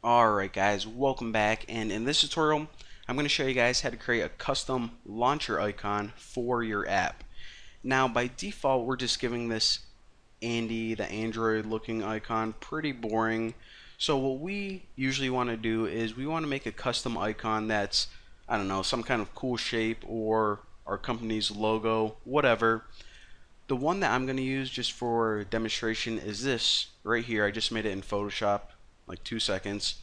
Alright guys, welcome back, and in this tutorial I'm going to show you guys how to create a custom launcher icon for your app. Now by default we're just giving this Andy, the Android looking icon, pretty boring. So what we usually want to do is we want to make a custom icon that's, I don't know, some kind of cool shape or our company's logo, whatever. The one that I'm going to use just for demonstration is this right here. I just made it in Photoshop, like 2 seconds.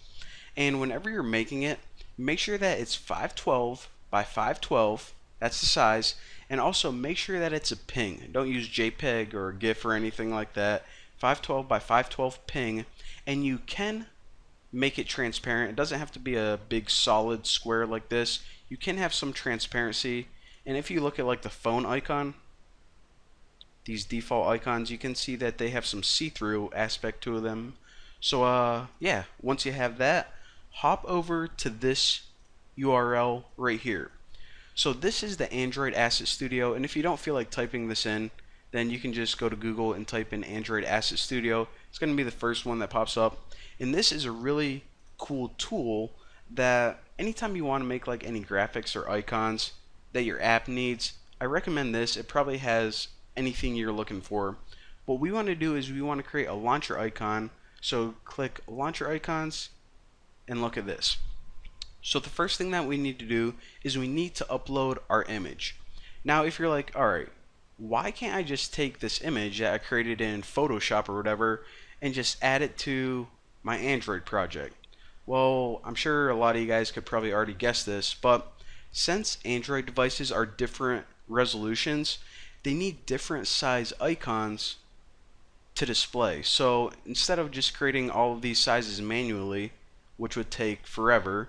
And whenever you're making it, make sure that it's 512 by 512. That's the size. And also make sure that it's a ping. Don't use JPEG or GIF or anything like that. 512 by 512 ping. And you can make it transparent. It doesn't have to be a big solid square like this. You can have some transparency. And if you look at like the phone icon, these default icons, you can see that they have some see-through aspect to them. So yeah, once you have that, hop over to this URL right here. So this is the Android Asset Studio, and if you don't feel like typing this in, then you can just go to Google and type in Android Asset Studio. It's going to be the first one that pops up. And this is a really cool tool that anytime you want to make like any graphics or icons that your app needs, I recommend this. It probably has anything you're looking for. What we want to do is we want to create a launcher icon. So click launcher icons and look at this. So the first thing that we need to do is we need to upload our image. Now if you're like, alright, why can't I just take this image that I created in Photoshop or whatever and just add it to my Android project? Well, I'm sure a lot of you guys could probably already guess this, but since Android devices are different resolutions, they need different size icons to display. So instead of just creating all of these sizes manually, which would take forever,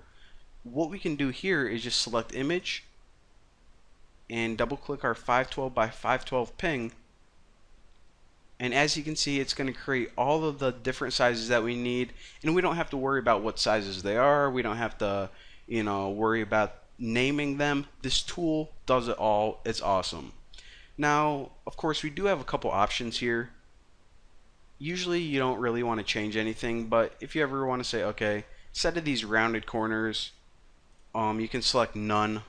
what we can do here is just select image and double click our 512 by 512 ping, and as you can see, it's going to create all of the different sizes that we need, and we don't have to worry about what sizes they are. We don't have to worry about naming them. This tool does it all. It's awesome. Now of course we do have a couple options here. Usually you don't really want to change anything, but if you ever want to say, okay, instead of these rounded corners, you can select none,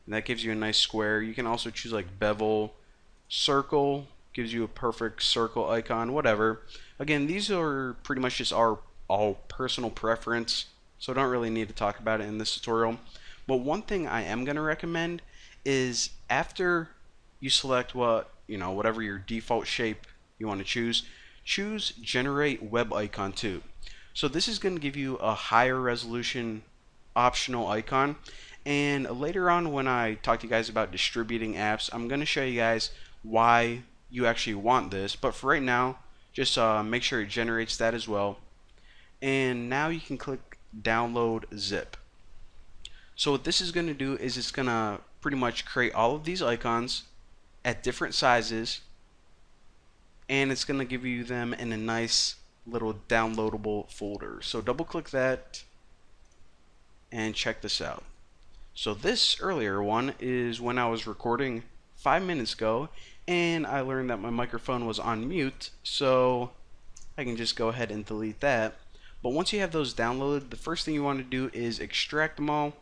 and that gives you a nice square. You can also choose like bevel, circle, gives you a perfect circle icon, whatever. Again, these are pretty much just our all personal preference, so I don't really need to talk about it in this tutorial. But one thing I am going to recommend is after you select whatever your default shape you want to choose generate web icon too. So this is going to give you a higher resolution optional icon, and later on when I talk to you guys about distributing apps, I'm going to show you guys why you actually want this, but for right now just make sure it generates that as well. And now you can click download zip. So what this is going to do is it's going to pretty much create all of these icons at different sizes, and it's going to give you them in a nice little downloadable folder. So double click that and check this out. So this earlier one is when I was recording 5 minutes ago, and I learned that my microphone was on mute, so I can just go ahead and delete that. But once you have those downloaded, the first thing you want to do is extract them all,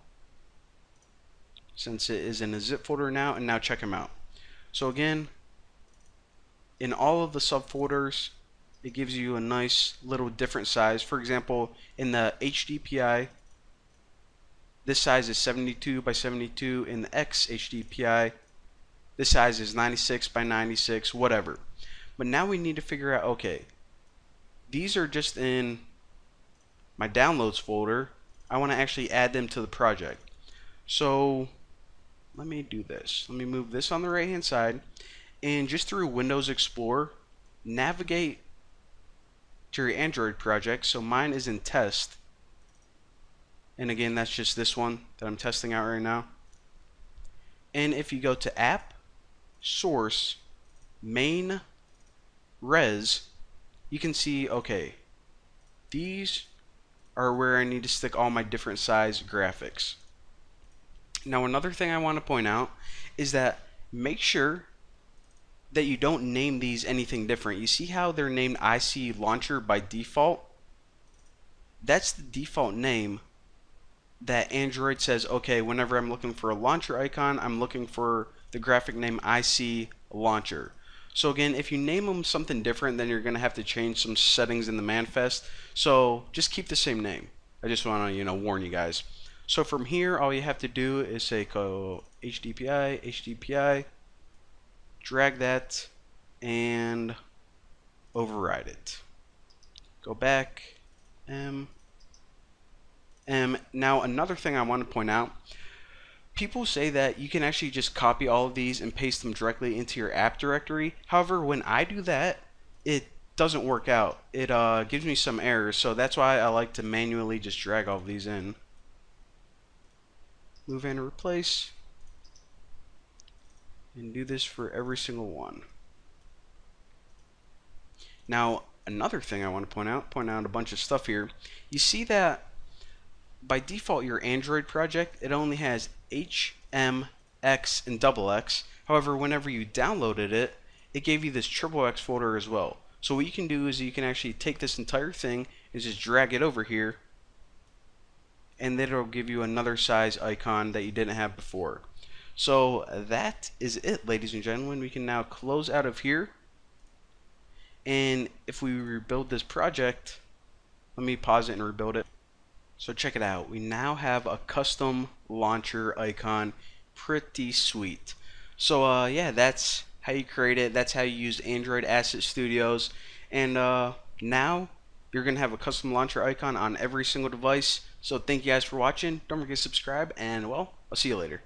since it is in a zip folder now, and now check them out. So again, in all of the subfolders, it gives you a nice little different size. For example, in the HDPI, this size is 72 by 72. In the XHDPI, this size is 96 by 96, whatever. But now we need to figure out, okay, these are just in my downloads folder. I want to actually add them to the project. So let me do this. Let me move this on the right hand side, and just through Windows Explorer, navigate to your Android project. So mine is in test, and again that's just this one that I'm testing out right now. And if you go to app, source, main, res, you can see, okay, these are where I need to stick all my different size graphics. Now another thing I want to point out is that make sure that you don't name these anything different. You see how they're named IC Launcher by default? That's the default name that Android says, okay, whenever I'm looking for a launcher icon, I'm looking for the graphic name IC Launcher. So again, if you name them something different, then you're going to have to change some settings in the manifest. So just keep the same name. I just want to, warn you guys. So from here, all you have to do is say go HDPI, drag that, and override it. Go back, now another thing I want to point out, people say that you can actually just copy all of these and paste them directly into your app directory. However, when I do that, it doesn't work out. It gives me some errors, so that's why I like to manually just drag all of these in. Move and replace, and do this for every single one. Now, another thing I want to point out a bunch of stuff here. You see that by default, your Android project, it only has H, M, X, and XX. However, whenever you downloaded it, it gave you this XXX folder as well. So what you can do is you can actually take this entire thing and just drag it over here, and then it'll give you another size icon that you didn't have before. So that is it, ladies and gentlemen. We can now close out of here, and if we rebuild this project, let me pause it and rebuild it. So check it out. We now have a custom launcher icon. Pretty sweet. So yeah, that's how you create it. That's how you use Android Asset Studios. And now you're going to have a custom launcher icon on every single device. So thank you guys for watching. Don't forget to subscribe, and well, I'll see you later.